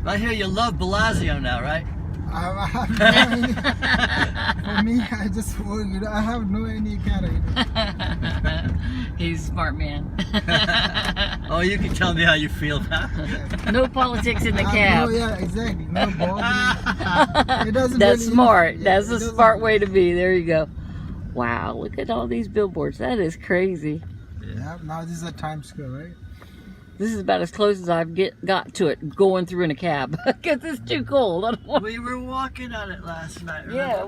I hear you love Bellagio now, right? I have no idea. For me, I just work. I have no any kind of. He's a smart man. Oh, you can tell me how you feel now. No politics in the No, cab. yeah, exactly. No bothering. It doesn't. That's really, smart. yeah, That's it a doesn't- smart way to be. There you go. Wow, look at all these billboards. That is crazy. Yeah. Now this is a Times Square, right? This is about as close as I've got to it going through in a cab because it's too cold. I don't want... We were walking on it last night. Remember? Yeah,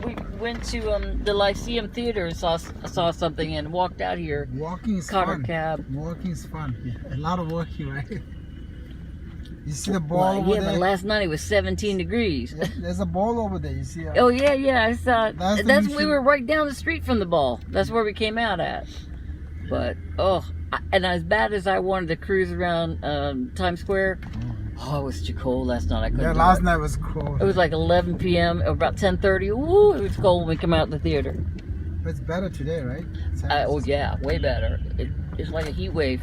we went to the Lyceum Theater and saw something and walked out here. Walking is Caught our fun. cab. Walking is fun. Yeah. A lot of walking, right? You see the ball Well, over yeah, there? but last night it was 17 degrees. There's a ball over there. You see? Oh yeah, I saw it. That's We were right down the street from the ball. That's where we came out at. But and as bad as I wanted to cruise around Times Square, it was too cold last night. I couldn't. Yeah, do last it. night was cold. It was like 11 p.m. About 10:30. Ooh, it was cold when we come out of the theater. But it's better today, right? Oh yeah, way better. It's like a heat wave.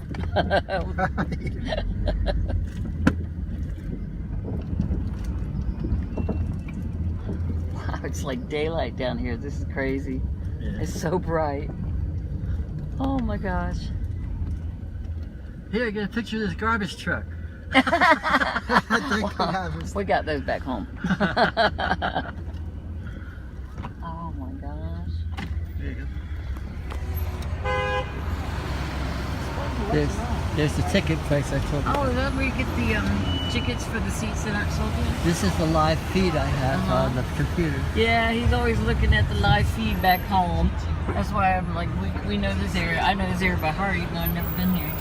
Wow, it's like daylight down here. This is crazy. Yeah. It's so bright. Oh my gosh. Here, get a picture of this garbage truck. We got those back home. Oh my gosh. There you go. There's the ticket place I told you. Oh, is that where you get the tickets for the seats that aren't sold yet? This is the live feed I have on the computer. Yeah, he's always looking at the live feed back home. That's why I'm like, we know this area. I know this area by heart, even though I've never been here.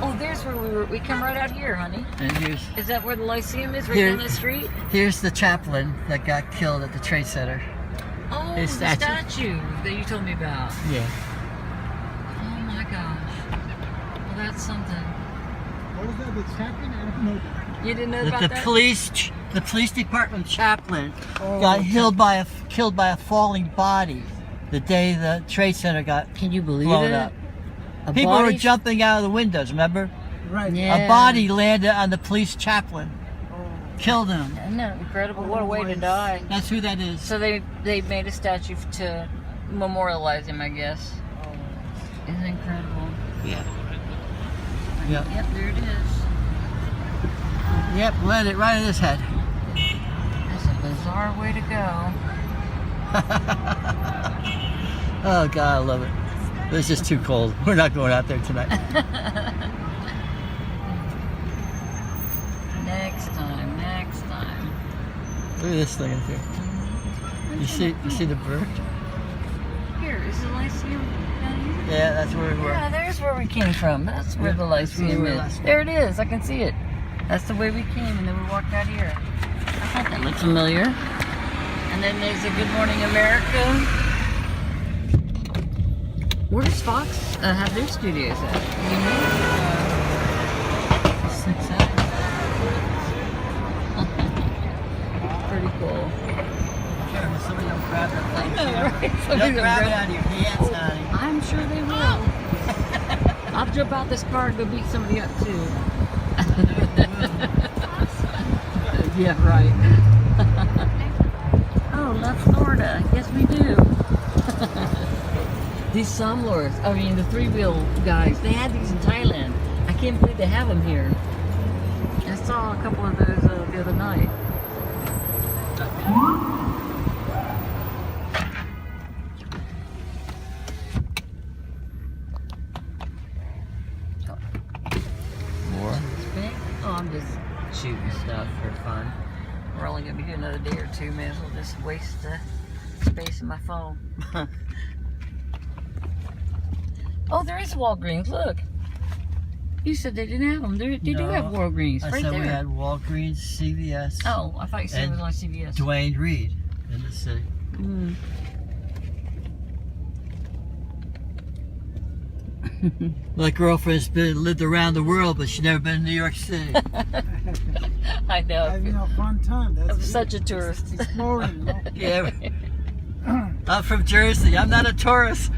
Oh, there's where we were. We come right out here, honey. And Is that where the Lyceum is, right Here. down the street? here's the chaplain that got killed at the Trade Center. Oh, His the statue. statue that you told me about. Yeah. Oh my gosh. Well, that's something. What is that? The chaplain? I don't know. You didn't know The about that? police department chaplain Oh, got killed by a falling body the day the Trade Center got Can you believe blown it? up. A People body? were jumping out of the windows, remember? Right. Yeah. A body landed on the police chaplain, killed him. Isn't that incredible? What a way to die. That's who that is. So they made a statue to memorialize him, I guess. Isn't it incredible? Yeah. Yep. Yep, there it is. Yep, landed right in his head. That's a bizarre way to go. Oh God, I love it. It's just too cold. We're not going out there tonight. Next time. Look at this thing up here. You see the bird? Here, is the Lyceum down here? Yeah, that's where we were. Yeah, there's where we came from. That's where the Lyceum where is. last- There it is. I can see it. That's the way we came, and then we walked out here. I thought that looked familiar. And then there's a Good Morning America. Where does Fox have their studios at? You know? Pretty cool. Careful, somebody don't grab that thing. I know, right? Don't Somebody's grab it gonna out of your hands, honey. I'm sure they will. I'll jump out this car and go beat somebody up too. Yeah, right. Oh, love Florida. Yes, we do. These Somlors, the three-wheel guys, they had these in Thailand. I can't believe they have them here. I saw a couple of those the other night. More? Oh, I'm just shooting stuff for fun. We're only going to be here another day or two. May as well just waste the space in my phone. Oh, there is Walgreens. Look. You said they didn't have them. They do No, have Walgreens. I Right said there. we had Walgreens, CVS, Oh, I thought you said it was and on CVS. Dwayne Reed in the city. Mm. My girlfriend's lived around the world, but she's never been in New York City. I know. Having a fun time. That's I'm good. such a tourist. Exploring, you know? Yeah, I'm from Jersey. I'm not a tourist.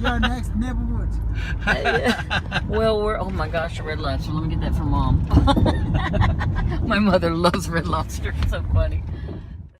Your next neighborhood. much. Well, we're, oh my gosh, a red lobster. Let me get that for Mom. My mother loves red lobster. It's so funny.